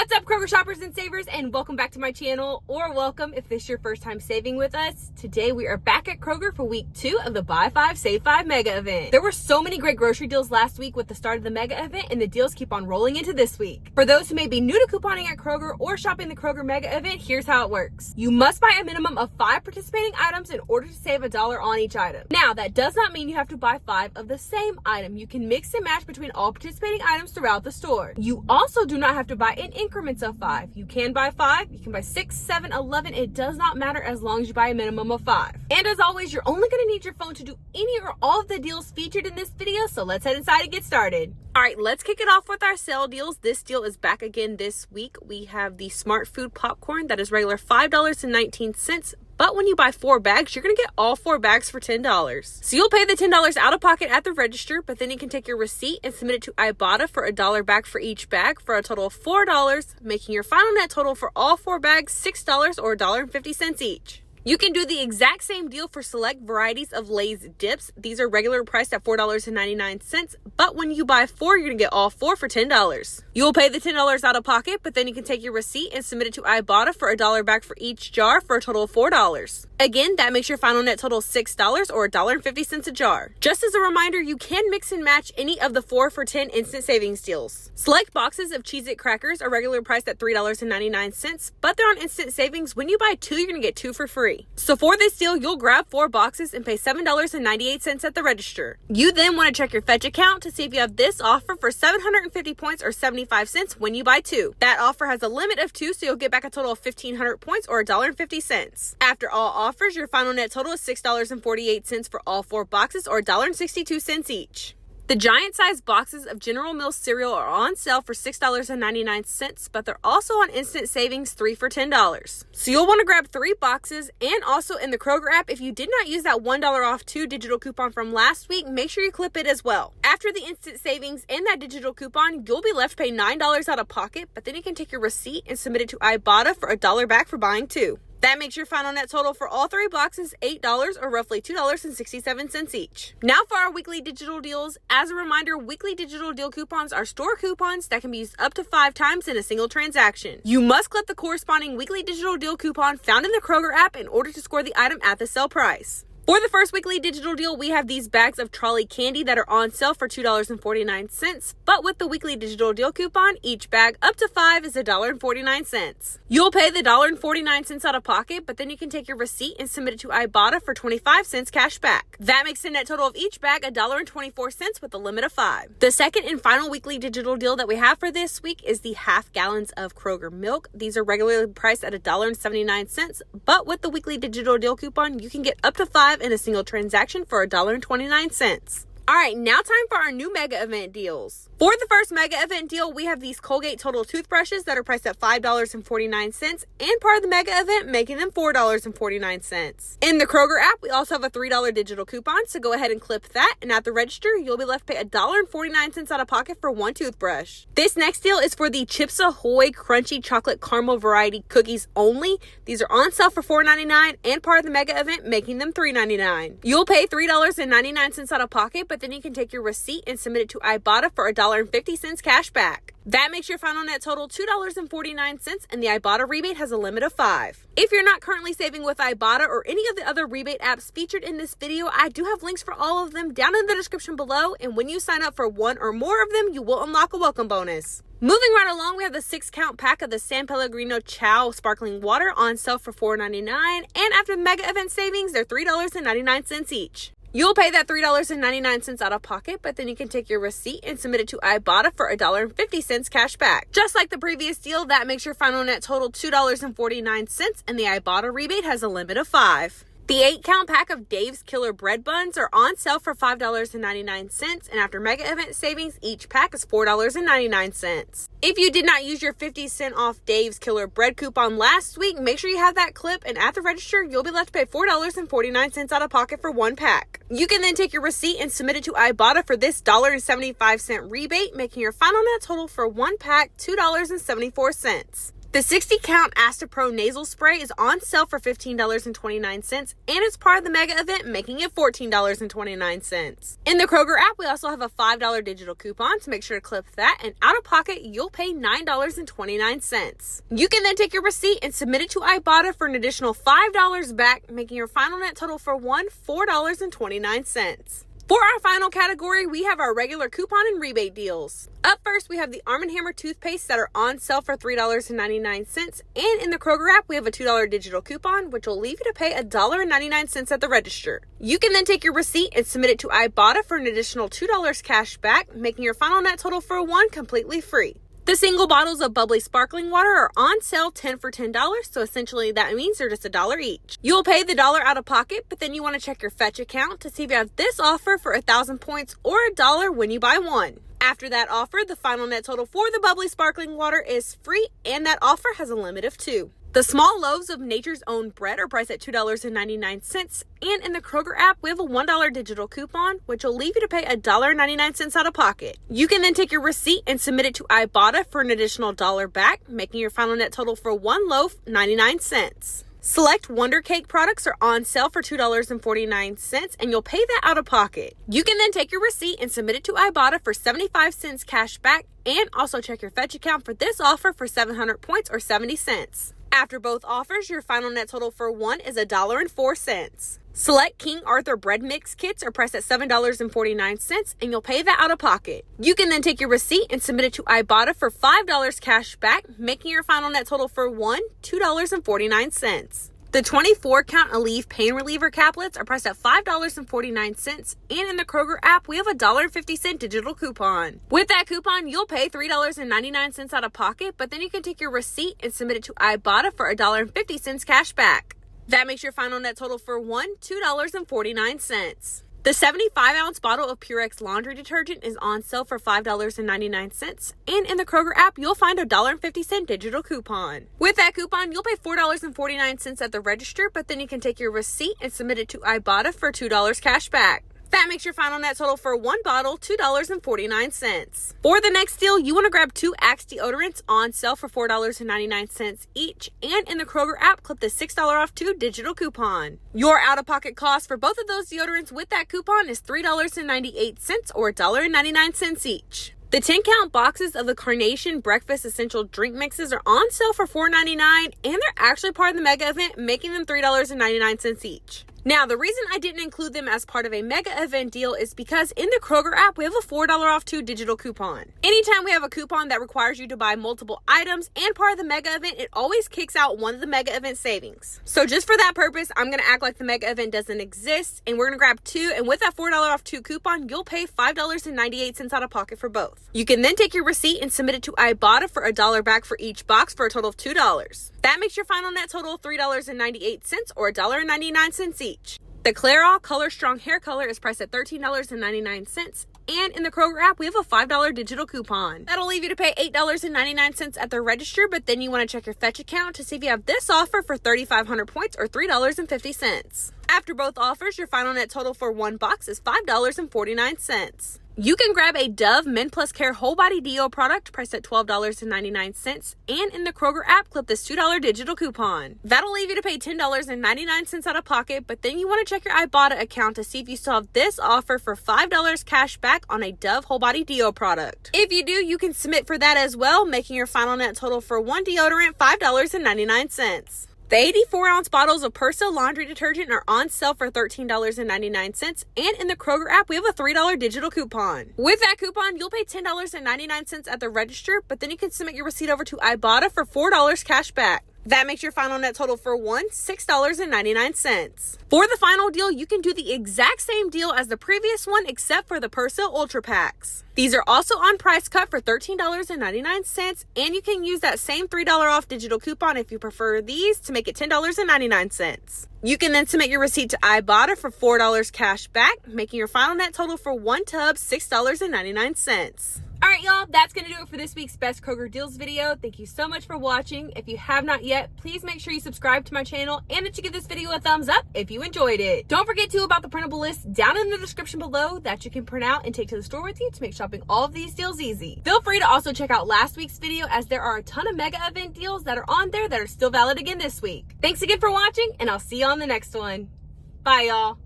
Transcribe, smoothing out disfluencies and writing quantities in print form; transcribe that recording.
What's up, Kroger shoppers and savers, and welcome back to my channel, or welcome if this is your first time saving with us. Today we are back at Kroger for week 2 of the Buy 5 Save 5 mega event. There were so many great grocery deals last week with the start of the mega event, and the deals keep on rolling into this week. For those who may be new to couponing at Kroger or shopping the Kroger mega event, here's how it works. You must buy a minimum of 5 participating items in order to save $1 on each item. Now, that does not mean you have to buy 5 of the same item. You can mix and match between all participating items throughout the store. You also do not have to buy in increments of 5. You can buy 5, you can buy 6, 7, 11. It does not matter as long as you buy a minimum of 5. And as always, you're only going to need your phone to do any or all of the deals featured in this video, so let's head inside and get started. All right, let's kick it off with our sale deals. This deal is back again this week. We have the Smart Food popcorn that is regular $5.19. But when you buy 4 bags, you're going to get all 4 bags for $10. So you'll pay the $10 out of pocket at the register, but then you can take your receipt and submit it to Ibotta for $1 back for each bag for a total of $4, making your final net total for all 4 bags $6 or $1.50 each. You can do the exact same deal for select varieties of Lay's dips. These are regular priced at $4.99, but when you buy 4, you're going to get all 4 for $10. You will pay the $10 out of pocket, but then you can take your receipt and submit it to Ibotta for $1 back for each jar for a total of $4. Again, that makes your final net total $6 or $1.50 a jar. Just as a reminder, you can mix and match any of the 4 for $10 instant savings deals. Select boxes of Cheez-It crackers are regular priced at $3.99, but they're on instant savings. When you buy 2, you're going to get 2 for free. So for this deal, you'll grab 4 boxes and pay $7.98 at the register. You then want to check your Fetch account to see if you have this offer for 750 points or 75 cents when you buy 2. That offer has a limit of 2, so you'll get back a total of 1,500 points or $1.50. After all offers, your final net total is $6.48 for all 4 boxes or $1.62 each. The giant-sized boxes of General Mills cereal are on sale for $6.99, but they're also on instant savings 3 for $10. So you'll want to grab 3 boxes, and also in the Kroger app, if you did not use that $1 off 2 digital coupon from last week, make sure you clip it as well. After the instant savings and that digital coupon, you'll be left to pay $9 out of pocket, but then you can take your receipt and submit it to Ibotta for $1 back for buying 2. That makes your final net total for all 3 boxes $8 or roughly $2.67 each. Now for our weekly digital deals. As a reminder, weekly digital deal coupons are store coupons that can be used up to 5 times in a single transaction. You must clip the corresponding weekly digital deal coupon found in the Kroger app in order to score the item at the sale price. For the first weekly digital deal, we have these bags of trolley candy that are on sale for $2.49, but with the weekly digital deal coupon, each bag up to 5 is $1.49. You'll pay the $1.49 out of pocket, but then you can take your receipt and submit it to Ibotta for 25 cents cash back. That makes the net total of each bag $1.24 with a limit of 5. The second and final weekly digital deal that we have for this week is the half gallons of Kroger milk. These are regularly priced at $1.79, but with the weekly digital deal coupon, you can get up to 5 in a single transaction for $1.29. All right, now time for our new mega event deals. For the first mega event deal, we have these Colgate Total toothbrushes that are priced at $5.49 and part of the mega event, making them $4.49. In the Kroger app, we also have a $3 digital coupon, so go ahead and clip that, and at the register, you'll be left to pay $1.49 out of pocket for 1 toothbrush. This next deal is for the Chips Ahoy Crunchy Chocolate Caramel Variety Cookies only. These are on sale for $4.99 and part of the mega event, making them $3.99. You'll pay $3.99 out of pocket, but then you can take your receipt and submit it to Ibotta for $1.50 cash back. That makes your final net total $2.49, and the Ibotta rebate has a limit of 5. If you're not currently saving with Ibotta or any of the other rebate apps featured in this video, I do have links for all of them down in the description below, and when you sign up for 1 or more of them, you will unlock a welcome bonus. Moving right along, we have the 6-count pack of the San Pellegrino Chow Sparkling Water on sale for $4.99, and after the mega event savings, they're $3.99 each. You'll pay that $3.99 out of pocket, but then you can take your receipt and submit it to Ibotta for $1.50 cash back. Just like the previous deal, that makes your final net total $2.49, and the Ibotta rebate has a limit of 5. The 8-count pack of Dave's Killer Bread Buns are on sale for $5.99, and after mega event savings, each pack is $4.99. If you did not use your 50% off Dave's Killer Bread coupon last week, make sure you have that clip, and at the register, you'll be left to pay $4.49 out of pocket for 1 pack. You can then take your receipt and submit it to Ibotta for this $1.75 rebate, making your final net total for 1 pack $2.74. The 60-count Astapro nasal spray is on sale for $15.29 and it's part of the mega event, making it $14.29. In the Kroger app, we also have a $5 digital coupon, so make sure to clip that, and out of pocket, you'll pay $9.29. You can then take your receipt and submit it to Ibotta for an additional $5 back, making your final net total for $4.29. For our final category, we have our regular coupon and rebate deals. Up first, we have the Arm & Hammer toothpaste that are on sale for $3.99. And in the Kroger app, we have a $2 digital coupon, which will leave you to pay $1.99 at the register. You can then take your receipt and submit it to Ibotta for an additional $2 cash back, making your final net total for $1 completely free. The single bottles of bubbly sparkling water are on sale 10 for $10, so essentially that means they're just $1 each. You'll pay the $1 out of pocket, but then you want to check your fetch account to see if you have this offer for 1,000 points or $1 when you buy one. After that offer, the final net total for the bubbly sparkling water is free, and that offer has a limit of 2. The small loaves of Nature's Own bread are priced at $2.99, and in the Kroger app, we have a $1 digital coupon, which will leave you to pay $1.99 out of pocket. You can then take your receipt and submit it to Ibotta for an additional $1 back, making your final net total for one loaf 99 cents. Select Wonder Cake products are on sale for $2.49, and you'll pay that out of pocket. You can then take your receipt and submit it to Ibotta for 75 cents cash back, and also check your fetch account for this offer for 700 points or 70 cents. After both offers, your final net total for one is $1.04. Select King Arthur bread mix kits are priced at $7.49, and you'll pay that out of pocket. You can then take your receipt and submit it to Ibotta for $5 cash back, making your final net total for one $2.49. The 24-count Aleve pain reliever caplets are priced at $5.49, and in the Kroger app, we have a $1.50 digital coupon. With that coupon, you'll pay $3.99 out of pocket, but then you can take your receipt and submit it to Ibotta for $1.50 cash back. That makes your final net total for one $2.49. The 75-ounce bottle of Purex laundry detergent is on sale for $5.99, and in the Kroger app, you'll find a $1.50 digital coupon. With that coupon, you'll pay $4.49 at the register, but then you can take your receipt and submit it to Ibotta for $2 cash back. That makes your final net total for one bottle $2.49. For the next deal, you want to grab 2 Axe deodorants on sale for $4.99 each, and in the Kroger app, clip the $6 off 2 digital coupon. Your out-of-pocket cost for both of those deodorants with that coupon is $3.98 or $1.99 each. The 10-count boxes of the Carnation Breakfast Essential Drink Mixes are on sale for $4.99, and they're actually part of the mega event, making them $3.99 each. Now, the reason I didn't include them as part of a mega event deal is because in the Kroger app, we have a $4 off 2 digital coupon. Anytime we have a coupon that requires you to buy multiple items and part of the mega event, it always kicks out one of the mega event savings. So just for that purpose, I'm going to act like the mega event doesn't exist, and we're going to grab 2, and with that $4 off 2 coupon, you'll pay $5.98 out of pocket for both. You can then take your receipt and submit it to Ibotta for $1 back for each box for a total of $2. That makes your final net total $3.98 or $1.99 each. The Clairol Color Strong Hair Color is priced at $13.99, and in the Kroger app, we have a $5 digital coupon. That'll leave you to pay $8.99 at the register, but then you want to check your fetch account to see if you have this offer for 3,500 points or $3.50. After both offers, your final net total for one box is $5.49. You can grab a Dove Men Plus Care Whole Body Deo product priced at $12.99, and in the Kroger app, clip this $2 digital coupon. That'll leave you to pay $10.99 out of pocket, but then you want to check your Ibotta account to see if you still have this offer for $5 cash back on a Dove Whole Body Deo product. If you do, you can submit for that as well, making your final net total for one deodorant $5.99. The 84-ounce bottles of Persil laundry detergent are on sale for $13.99, and in the Kroger app, we have a $3 digital coupon. With that coupon, you'll pay $10.99 at the register, but then you can submit your receipt over to Ibotta for $4 cash back. That makes your final net total for one $6.99. For the final deal, you can do the exact same deal as the previous one except for the Persil Ultra Packs. These are also on price cut for $13.99, and you can use that same $3 off digital coupon if you prefer these to make it $10.99. You can then submit your receipt to Ibotta for $4 cash back, making your final net total for one tub $6.99. All right, y'all, that's going to do it for this week's Best Kroger Deals video. Thank you so much for watching. If you have not yet, please make sure you subscribe to my channel and that you give this video a thumbs up if you enjoyed it. Don't forget too about the printable list down in the description below that you can print out and take to the store with you to make shopping all of these deals easy. Feel free to also check out last week's video as there are a ton of mega event deals that are on there that are still valid again this week. Thanks again for watching, and I'll see you on the next one. Bye, y'all.